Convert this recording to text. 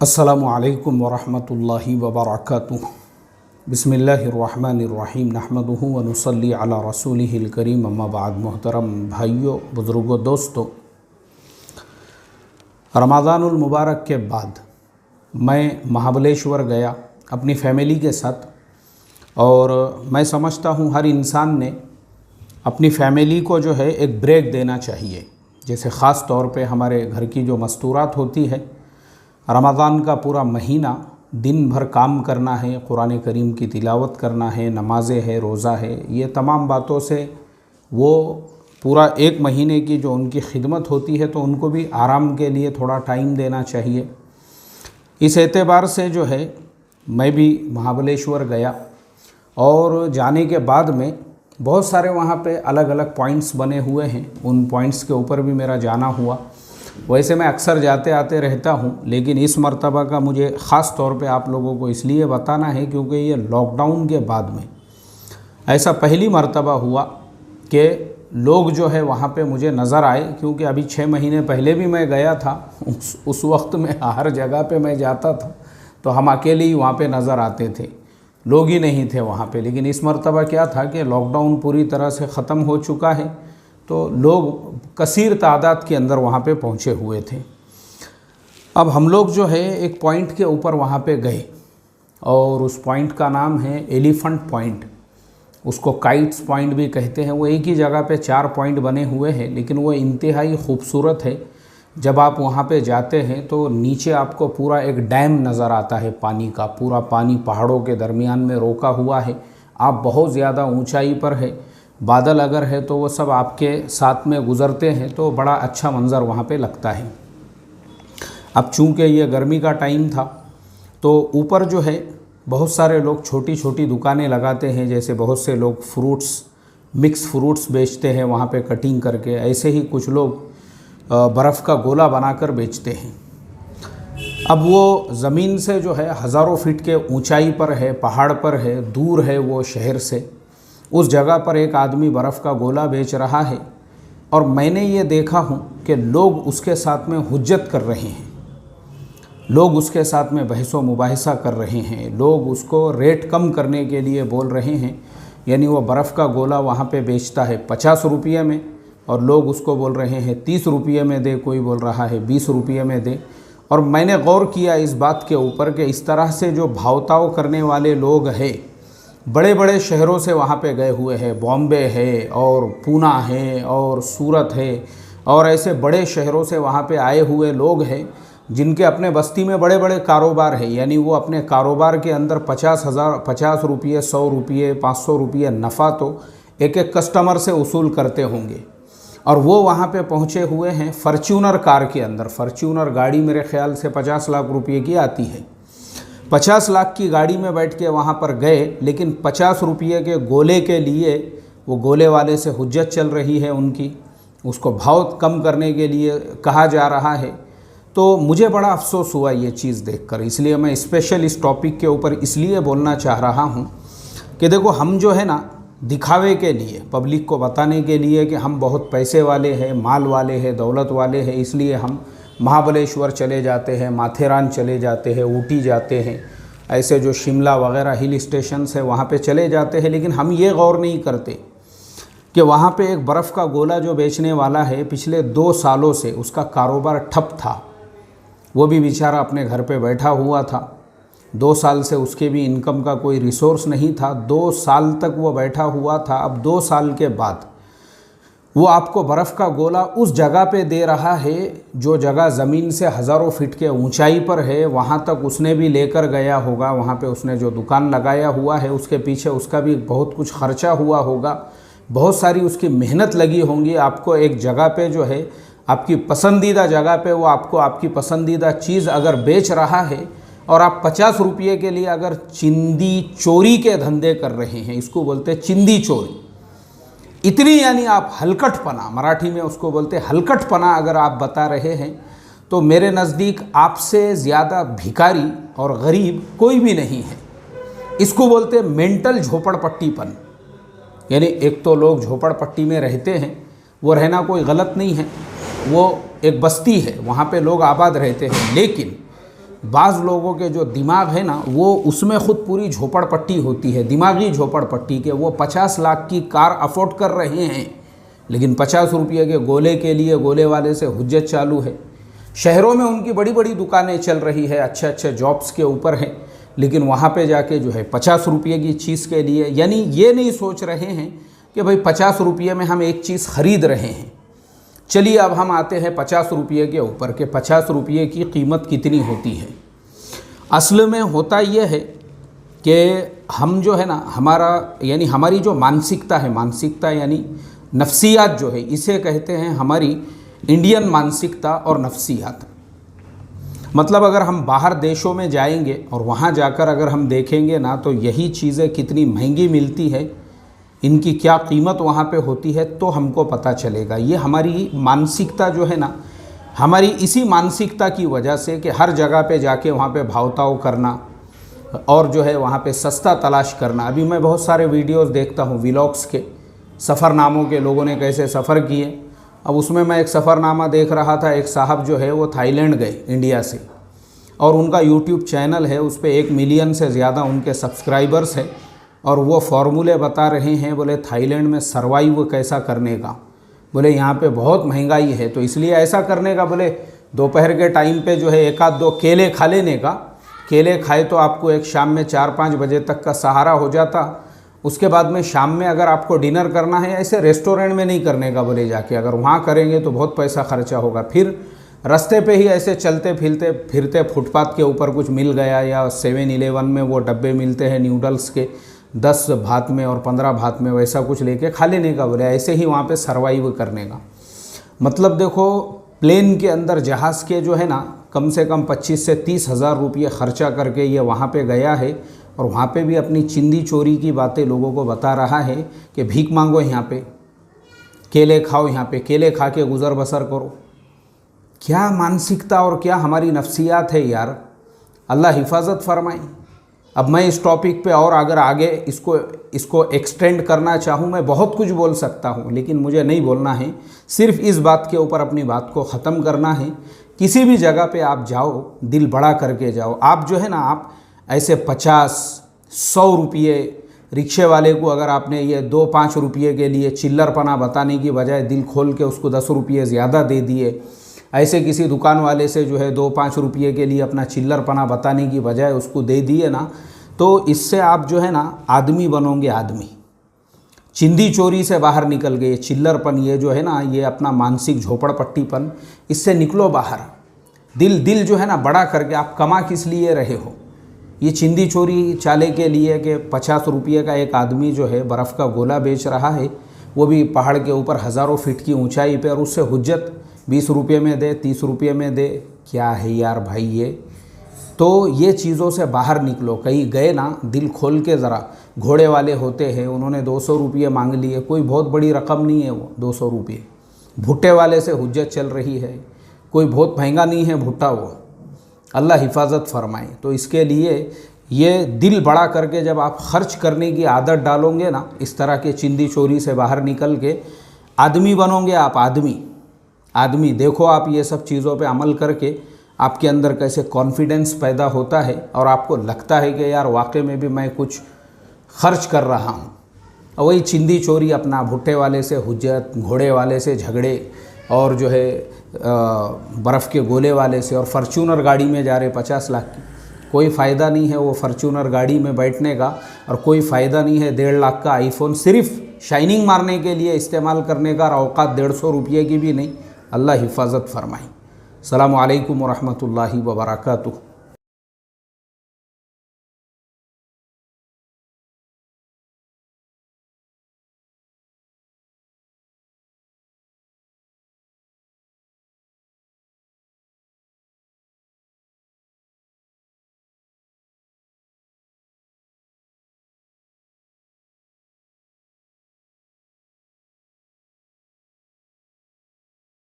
अस्सलामु अलैकुम वरहमतुल्लाहि वबरकातुहू। बिस्मिल्लाहिर्रहमानिर्रहीम नहमदुहु व नुसल्ली अला रसूलिहिल करीम अम्मा बाद। मोहतरम भाइयों, बुज़ुर्गों, दोस्तों, रमज़ानुल मुबारक के बाद मैं महाबलेश्वर गया अपनी फ़ैमिली के साथ। और मैं समझता हूँ हर इंसान ने अपनी फ़ैमिली को जो है एक ब्रेक देना चाहिए। जैसे ख़ास तौर पे हमारे घर की जो मस्तूरात होती है, रमज़ान का पूरा महीना दिन भर काम करना है, कुरान करीम की तिलावत करना है, नमाज़ें है, रोज़ा है, ये तमाम बातों से वो पूरा एक महीने की जो उनकी खिदमत होती है तो उनको भी आराम के लिए थोड़ा टाइम देना चाहिए। इस एतबार से जो है मैं भी महाबलेश्वर गया और जाने के बाद में बहुत सारे वहाँ पे अलग अलग पॉइंट्स बने हुए हैं, उन पॉइंट्स के ऊपर भी मेरा जाना हुआ। वैसे मैं अक्सर जाते आते रहता हूँ, लेकिन इस मर्तबा का मुझे ख़ास तौर पे आप लोगों को इसलिए बताना है क्योंकि ये लॉकडाउन के बाद में ऐसा पहली मर्तबा हुआ कि लोग जो है वहाँ पे मुझे नज़र आए। क्योंकि अभी 6 महीने पहले भी मैं गया था, उस वक्त में हर जगह पे मैं जाता था तो हम अकेले ही वहाँ पे नज़र आते थे, लोग ही नहीं थे वहाँ पे। लेकिन इस मर्तबा क्या था कि लॉकडाउन पूरी तरह से ख़त्म हो चुका है तो लोग कसीर तादाद के अंदर वहाँ पे पहुँचे हुए थे। अब हम लोग जो है एक पॉइंट के ऊपर वहाँ पे गए और उस पॉइंट का नाम है एलिफेंट पॉइंट, उसको काइट्स पॉइंट भी कहते हैं। वो एक ही जगह पे 4 पॉइंट बने हुए हैं, लेकिन वो इंतहाई खूबसूरत है। जब आप वहाँ पे जाते हैं तो नीचे आपको पूरा एक डैम नज़र आता है, पानी का पूरा पानी पहाड़ों के दरमियान में रोका हुआ है। आप बहुत ज़्यादा ऊंचाई पर है, बादल अगर है तो वो सब आपके साथ में गुज़रते हैं तो बड़ा अच्छा मंज़र वहाँ पे लगता है। अब चूँकि ये गर्मी का टाइम था तो ऊपर जो है बहुत सारे लोग छोटी छोटी दुकानें लगाते हैं। जैसे बहुत से लोग फ्रूट्स, मिक्स फ्रूट्स बेचते हैं वहाँ पे कटिंग करके, ऐसे ही कुछ लोग बर्फ़ का गोला बनाकर बेचते हैं। अब वो ज़मीन से जो है हज़ारों फीट के ऊंचाई पर है, पहाड़ पर है, दूर है वो शहर से। उस जगह पर एक आदमी बर्फ़ का गोला बेच रहा है और मैंने ये देखा हूँ कि लोग उसके साथ में हुज्जत कर रहे हैं, लोग उसके साथ में बहसो मुबाहिसा कर रहे हैं, लोग उसको रेट कम करने के लिए बोल रहे हैं। यानी वो बर्फ़ का गोला वहाँ पे बेचता है 50 रुपये में और लोग उसको बोल रहे हैं 30 रुपये में दे, कोई बोल रहा है 20 रुपये में दे। और मैंने गौर किया इस बात के ऊपर कि इस तरह से जो भावताव करने वाले लोग हैं बड़े बड़े शहरों से वहाँ पे गए हुए हैं, बॉम्बे है और पूना है और सूरत है और ऐसे बड़े शहरों से वहाँ पे आए हुए लोग हैं जिनके अपने बस्ती में बड़े बड़े कारोबार है। यानी वो अपने कारोबार के अंदर 50 रुपये, 100 रुपये, 500 रुपये नफ़ा तो एक एक कस्टमर से वसूल करते होंगे। और वो वहाँ पे पहुँचे हुए हैं फॉर्च्यूनर कार के अंदर। फॉर्च्यूनर गाड़ी मेरे ख्याल से 50 लाख रुपये की आती है। 50 लाख की गाड़ी में बैठ के वहाँ पर गए, लेकिन 50 रुपये के गोले के लिए वो गोले वाले से हुज्जत चल रही है उनकी, उसको भाव कम करने के लिए कहा जा रहा है। तो मुझे बड़ा अफसोस हुआ ये चीज़ देखकर। इसलिए मैं स्पेशल इस टॉपिक के ऊपर इसलिए बोलना चाह रहा हूँ कि देखो, हम जो है ना दिखावे के लिए, पब्लिक को बताने के लिए कि हम बहुत पैसे वाले हैं, माल वाले हैं, दौलत वाले हैं, इसलिए हम महाबलेश्वर चले जाते हैं, माथेरान चले जाते हैं, ऊटी जाते हैं, ऐसे जो शिमला वगैरह हिल स्टेशंस है वहाँ पे चले जाते हैं। लेकिन हम ये गौर नहीं करते कि वहाँ पे एक बर्फ़ का गोला जो बेचने वाला है पिछले 2 सालों से उसका कारोबार ठप था। वो भी बेचारा अपने घर पे बैठा हुआ था। 2 साल से उसके भी इनकम का कोई रिसोर्स नहीं था। 2 साल तक वो बैठा हुआ था। अब 2 साल के बाद वो आपको बर्फ़ का गोला उस जगह पे दे रहा है जो जगह ज़मीन से हज़ारों फीट के ऊंचाई पर है। वहाँ तक उसने भी लेकर गया होगा, वहाँ पे उसने जो दुकान लगाया हुआ है उसके पीछे उसका भी बहुत कुछ खर्चा हुआ होगा, बहुत सारी उसकी मेहनत लगी होंगी। आपको एक जगह पे जो है आपकी पसंदीदा जगह पे वो आपको आपकी पसंदीदा चीज़ अगर बेच रहा है और आप 50 रुपये के लिए अगर चिंदी चोरी के धंधे कर रहे हैं, इसको बोलते हैं चिंदी चोरी, इतनी यानी आप हलकटपना, मराठी में उसको बोलते हैं हलकटपना, अगर आप बता रहे हैं तो मेरे नज़दीक आपसे ज़्यादा भिखारी और गरीब कोई भी नहीं है। इसको बोलते हैं मेंटल झोपड़पट्टीपन। यानी एक तो लोग झोपड़पट्टी में रहते हैं, वो रहना कोई गलत नहीं है, वो एक बस्ती है, वहाँ पे लोग आबाद रहते हैं, लेकिन बाज़ लोगों के जो दिमाग है ना वो उसमें ख़ुद पूरी झोपड़पट्टी होती है, दिमागी झोपड़पट्टी के। वो 50 लाख की कार अफोर्ड कर रहे हैं, लेकिन 50 रुपये के गोले के लिए गोले वाले से हुज्जत चालू है। शहरों में उनकी बड़ी बड़ी दुकानें चल रही है, अच्छे अच्छे जॉब्स के ऊपर है, लेकिन वहाँ पे जाके जो है 50 रुपये की चीज़ के लिए, यानी ये नहीं सोच रहे हैं कि भाई 50 रुपये में हम एक चीज़ ख़रीद रहे हैं। चलिए अब हम आते हैं 50 रुपये के ऊपर के 50 रुपये की कीमत कितनी होती है। असल में होता यह है कि हम जो है ना हमारा यानी हमारी जो मानसिकता है, मानसिकता यानी नफ्सियात जो है, इसे कहते हैं हमारी इंडियन मानसिकता और नफ्सियात। मतलब अगर हम बाहर देशों में जाएंगे और वहाँ जाकर अगर हम देखेंगे ना तो यही चीज़ें कितनी महंगी मिलती है, इनकी क्या कीमत वहाँ पे होती है, तो हमको पता चलेगा। ये हमारी मानसिकता जो है ना, हमारी इसी मानसिकता की वजह से कि हर जगह पे जाके वहाँ पे भाव-ताव करना और जो है वहाँ पे सस्ता तलाश करना। अभी मैं बहुत सारे वीडियोस देखता हूँ व्लॉग्स के, सफ़रनामों के, लोगों ने कैसे सफ़र किए। अब उसमें मैं एक सफ़रनामा देख रहा था, एक साहब जो है वो थाईलैंड गए इंडिया से, और उनका यूट्यूब चैनल है, उस पर 1 मिलियन से ज़्यादा उनके सब्सक्राइबर्स हैं, और वो फार्मूले बता रहे हैं बोले थाईलैंड में सर्वाइव कैसा करने का। बोले यहाँ पे बहुत महंगाई है, तो इसलिए ऐसा करने का, बोले दोपहर के टाइम पे जो है 1-2 केले खा लेने का। केले खाए तो आपको एक शाम में 4-5 बजे तक का सहारा हो जाता। उसके बाद में शाम में अगर आपको डिनर करना है, ऐसे रेस्टोरेंट में नहीं करने का बोले जाके, अगर वहाँ करेंगे तो बहुत पैसा खर्चा होगा। फिर रास्ते पे ही ऐसे चलते फिरते फुटपाथ के ऊपर कुछ मिल गया, या 7-Eleven में वो डब्बे मिलते हैं नूडल्स के 10 भात में और 15 भात में, वैसा कुछ लेके खा लेने का बोले, ऐसे ही वहाँ पे सर्वाइव करने का। मतलब देखो, प्लेन के अंदर जहाज़ के जो है ना कम से कम 25 से 30 हज़ार रुपये खर्चा करके ये वहाँ पे गया है, और वहाँ पे भी अपनी चिंदी चोरी की बातें लोगों को बता रहा है कि भीख मांगो यहाँ पे, केले खाओ, यहाँ पे केले खा के गुज़र बसर करो। क्या मानसिकता और क्या हमारी नफ्सियात है यार, अल्लाह हिफाजत फरमाए। अब मैं इस टॉपिक पे और अगर आगे इसको एक्सटेंड करना चाहूँ, मैं बहुत कुछ बोल सकता हूँ, लेकिन मुझे नहीं बोलना है। सिर्फ इस बात के ऊपर अपनी बात को ख़त्म करना है। किसी भी जगह पे आप जाओ, दिल बड़ा करके जाओ। आप जो है ना, आप ऐसे 50-100 रुपये रिक्शे वाले को अगर आपने ये 2-5 रुपये के लिए चिल्लरपना बताने की बजाय दिल खोल के उसको 10 रुपये ज़्यादा दे दिए, ऐसे किसी दुकान वाले से जो है 2-5 रुपये के लिए अपना चिल्लरपना बताने की बजाय उसको दे दिए ना, तो इससे आप जो है ना आदमी बनोगे, आदमी। चिंदी चोरी से बाहर निकल गए, चिल्लरपन ये जो है ना, ये अपना मानसिक झोपड़पट्टीपन, इससे निकलो बाहर। दिल जो है ना बड़ा करके, आप कमा किस लिए रहे हो? ये चिंदी चोरी चाले के लिए कि 50 रुपये का एक आदमी जो है बर्फ़ का गोला बेच रहा है, वो भी पहाड़ के ऊपर हज़ारों फीट की ऊंचाई पे, और उससे हुज्जत 20 रुपये में दे, 30 रुपये में दे। क्या है यार भाई ये? तो ये चीज़ों से बाहर निकलो। कहीं गए ना, दिल खोल के ज़रा। घोड़े वाले होते हैं, उन्होंने 200 रुपये मांग लिए, कोई बहुत बड़ी रकम नहीं है वो 200 रुपये। भुट्टे वाले से हुज्जत चल रही है, कोई बहुत महंगा नहीं है भुट्टा वो। अल्लाह हिफाजत फरमाए। तो इसके लिए ये दिल बड़ा करके जब आप खर्च करने की आदत डालोगे ना, इस तरह के चिंदी चोरी से बाहर निकल के आदमी बनोगे आप, आदमी। देखो आप ये सब चीज़ों पे अमल करके आपके अंदर कैसे कॉन्फिडेंस पैदा होता है, और आपको लगता है कि यार वाकई में भी मैं कुछ खर्च कर रहा हूँ। और वही चिंदी चोरी, अपना भुट्टे वाले से हुज्जत, घोड़े वाले से झगड़े, और जो है बर्फ़ के गोले वाले से, और फॉर्च्यूनर गाड़ी में जा रहे 50 लाख की। कोई फ़ायदा नहीं है वो फॉर्च्यूनर गाड़ी में बैठने का, और कोई फ़ायदा नहीं है 1.5 लाख का आईफोन सिर्फ शाइनिंग मारने के लिए इस्तेमाल करने का, और औकात 150 रुपये की भी नहीं। अल्लाह हिफाजत फरमाए। अस्सलामु अलैकुम व रहमतुल्लाहि व बरकातुहू।